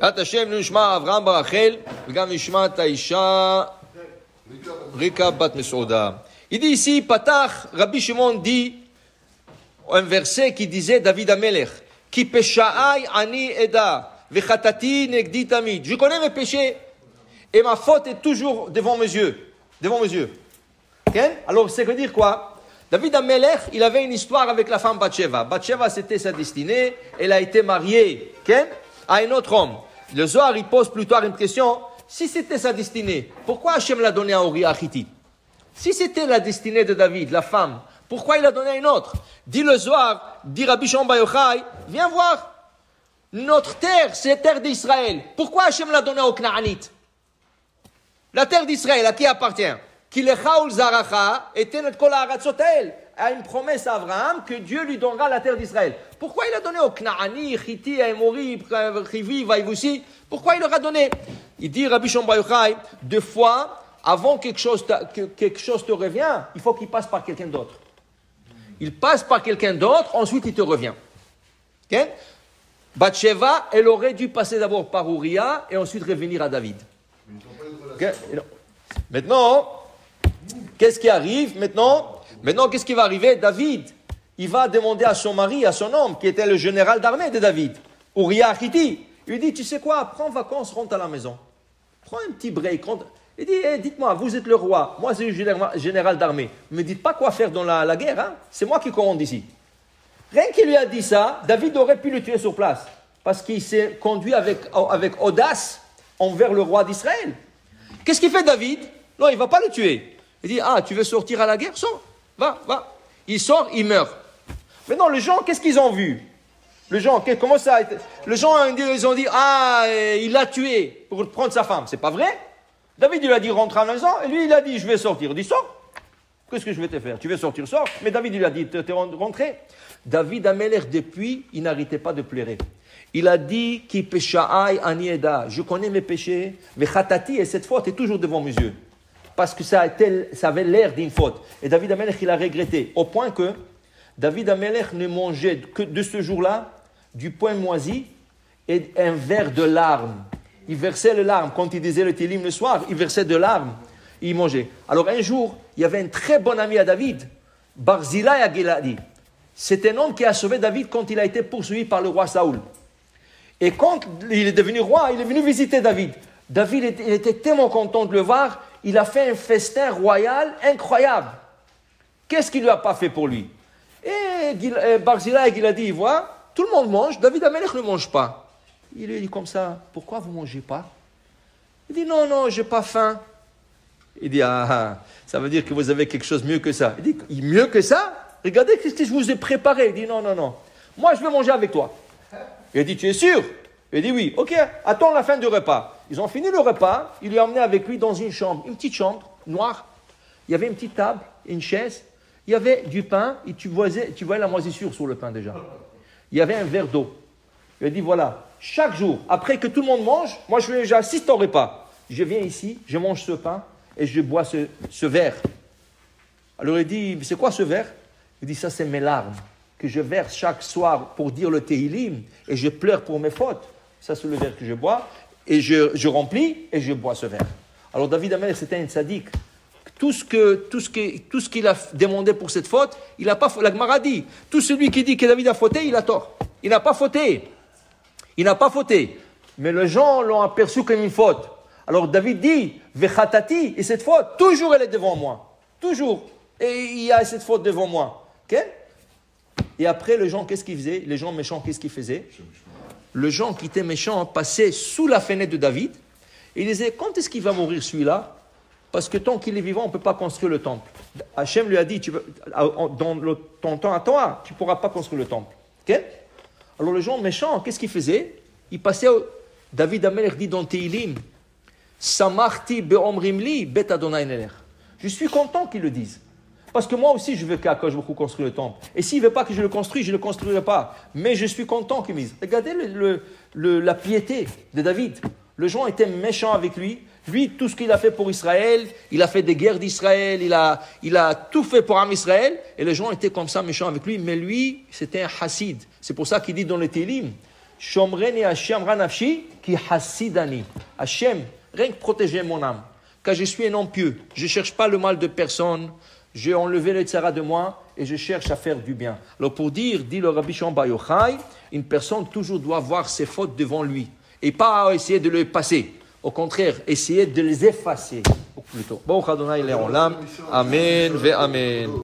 את השם נשמע אברהם ברחל, וגם נשמע את האישה ריקה בת מסעודה. Il dit ici, Patach, Rabbi Shimon dit un verset qui disait David Amelech, Ki peshaai ani eda, vechatati negdi tamid. Je connais mes péchés et ma faute est toujours devant mes yeux. Devant mes yeux. Okay? Alors, c'est veut dire quoi? David Amelech, il avait une histoire avec la femme Bathsheba. Bathsheba, c'était sa destinée. Elle a été mariée okay? À un autre homme. Le Zohar, il pose plus tard une question. Si c'était sa destinée, pourquoi Hachem l'a donné à Uriah Hittite? Si c'était la destinée de David, la femme, pourquoi il l'a donné à une autre? Dit le Zohar, dit Rabbi Shimon Bar Yochai, viens voir. Notre terre, c'est la terre d'Israël. Pourquoi Hachem l'a donné aux Knaanites? La terre d'Israël, à qui appartient? Kilecha ul zaracha eten et kol ha'aratzot ha'el. A une promesse à Abraham que Dieu lui donnera la terre d'Israël. Pourquoi il a donné aux Knaani, Chiti, Amori, Chivi, Vaïvoussi? Pourquoi il leur a donné? Il dit Rabbi Shimon Bar Yochai, deux fois, avant que quelque chose te revient, il faut qu'il passe par quelqu'un d'autre. Il passe par quelqu'un d'autre, ensuite il te revient. Okay? Bathsheba, elle aurait dû passer d'abord par Uriah et ensuite revenir à David. Okay? Maintenant, qu'est-ce qui arrive maintenant, qu'est-ce qui va arriver? David, il va demander à son mari, à son homme, qui était le général d'armée de David, Uriah Hittite. Il lui dit, tu sais quoi, prends vacances, rentre à la maison. Prends un petit break. Il dit, dites-moi, vous êtes le roi, moi c'est le général d'armée. Ne me dites pas quoi faire dans la guerre, hein? C'est moi qui commande ici. Rien qu'il lui a dit ça, David aurait pu le tuer sur place. Parce qu'il s'est conduit avec audace envers le roi d'Israël. Qu'est-ce qu'il fait David? Non, il ne va pas le tuer. Il dit, tu veux sortir à la guerre? Sors, va. Il sort, il meurt. Maintenant, les gens, qu'est-ce qu'ils ont vu? Les gens, comment ça a été? Les gens, ils ont dit, il l'a tué pour prendre sa femme. C'est pas vrai? David, il a dit, rentre à la maison, et lui, il a dit, je vais sortir. Il dit, sors. Qu'est-ce que je vais te faire? Tu veux sortir, sors. Mais David, il a dit, t'es rentré. David Amelech, depuis, il n'arrêtait pas de pleurer. Il a dit, Ki peshaai ani eda, je connais mes péchés, mais chatati, et cette faute est toujours devant mes yeux. Parce que ça avait l'air d'une faute. Et David Amelech, il a regretté, au point que David Amelech ne mangeait que de ce jour-là du pain moisi et un verre de larmes. Il versait les larmes. Quand il disait le Télim le soir, il versait de larmes. Il mangeait. Alors un jour, il y avait un très bon ami à David, Barzilai Agiladi. C'est un homme qui a sauvé David quand il a été poursuivi par le roi Saoul. Et quand il est devenu roi, il est venu visiter David. David il était tellement content de le voir, il a fait un festin royal incroyable. Qu'est-ce qu'il ne lui a pas fait pour lui? Et Barzilai, il a dit, voilà, tout le monde mange, David Amelech ne mange pas. Il lui dit comme ça, pourquoi vous ne mangez pas? Il dit, non, je n'ai pas faim. Il dit, ça veut dire que vous avez quelque chose mieux que ça. Il dit, mieux que ça? Regardez ce que je vous ai préparé. Il dit, non, moi je vais manger avec toi. Il dit, tu es sûr? Il dit, oui, ok, attends la fin du repas. Ils ont fini le repas, il lui a emmené avec lui dans une chambre, une petite chambre noire. Il y avait une petite table, une chaise, il y avait du pain, et tu voyais la moisissure sur le pain déjà. Il y avait un verre d'eau. Il a dit, voilà, chaque jour, après que tout le monde mange, moi j'assiste au repas. Je viens ici, je mange ce pain et je bois ce verre. Alors il dit, c'est quoi ce verre? Il dit, ça c'est mes larmes que je verse chaque soir pour dire le Tehillim et je pleure pour mes fautes. Ça c'est le verre que je bois et je remplis et je bois ce verre. Alors David Amelech c'était un tzaddik. Tout ce qu'il a demandé pour cette faute, il n'a pas fauté. La Gemara dit, tout celui qui dit que David a fauté, il a tort. Il n'a pas fauté. Mais les gens l'ont aperçu comme une faute. Alors David dit, Vechatati, et cette faute, toujours elle est devant moi. Toujours. Et il y a cette faute devant moi. Okay? Et après, les gens, qu'est-ce qu'ils faisaient? Les gens méchants, qu'est-ce qu'ils faisaient? Les gens qui étaient méchants passaient sous la fenêtre de David et ils disaient, quand est-ce qu'il va mourir celui-là? Parce que tant qu'il est vivant, on ne peut pas construire le temple. Hachem lui a dit, dans ton temps à toi, tu ne pourras pas construire le temple. Okay? Alors les gens méchants, qu'est-ce qu'ils faisaient? Ils passaient, David Amelech dit dans Tehillim, Samarti be'omrimli bet Adonai nelech. Je suis content qu'ils le disent. Parce que moi aussi, je veux qu'Akadosh Baruch Hu construise le temple. Et s'il ne veut pas que je le construise, je ne le construirai pas. Mais je suis content qu'il me dise. Regardez la piété de David. Les gens étaient méchants avec lui. Lui, tout ce qu'il a fait pour Israël, il a fait des guerres d'Israël, il a tout fait pour Am Israël. Et les gens étaient comme ça méchants avec lui. Mais lui, c'était un hassid. C'est pour ça qu'il dit dans le Télim, Shomreni Hashem ranafshi ki hasidani. Hashem, rien que protéger mon âme. Car je suis un homme pieux. Je ne cherche pas le mal de personne. J'ai enlevé le tzara de moi et je cherche à faire du bien. Alors pour dire, dit le Rabbi Shimon Bar Yochai, une personne toujours doit voir ses fautes devant lui et pas essayer de les passer. Au contraire, essayer de les effacer. Plutôt. Bon, Adonai, Amen ve Amen.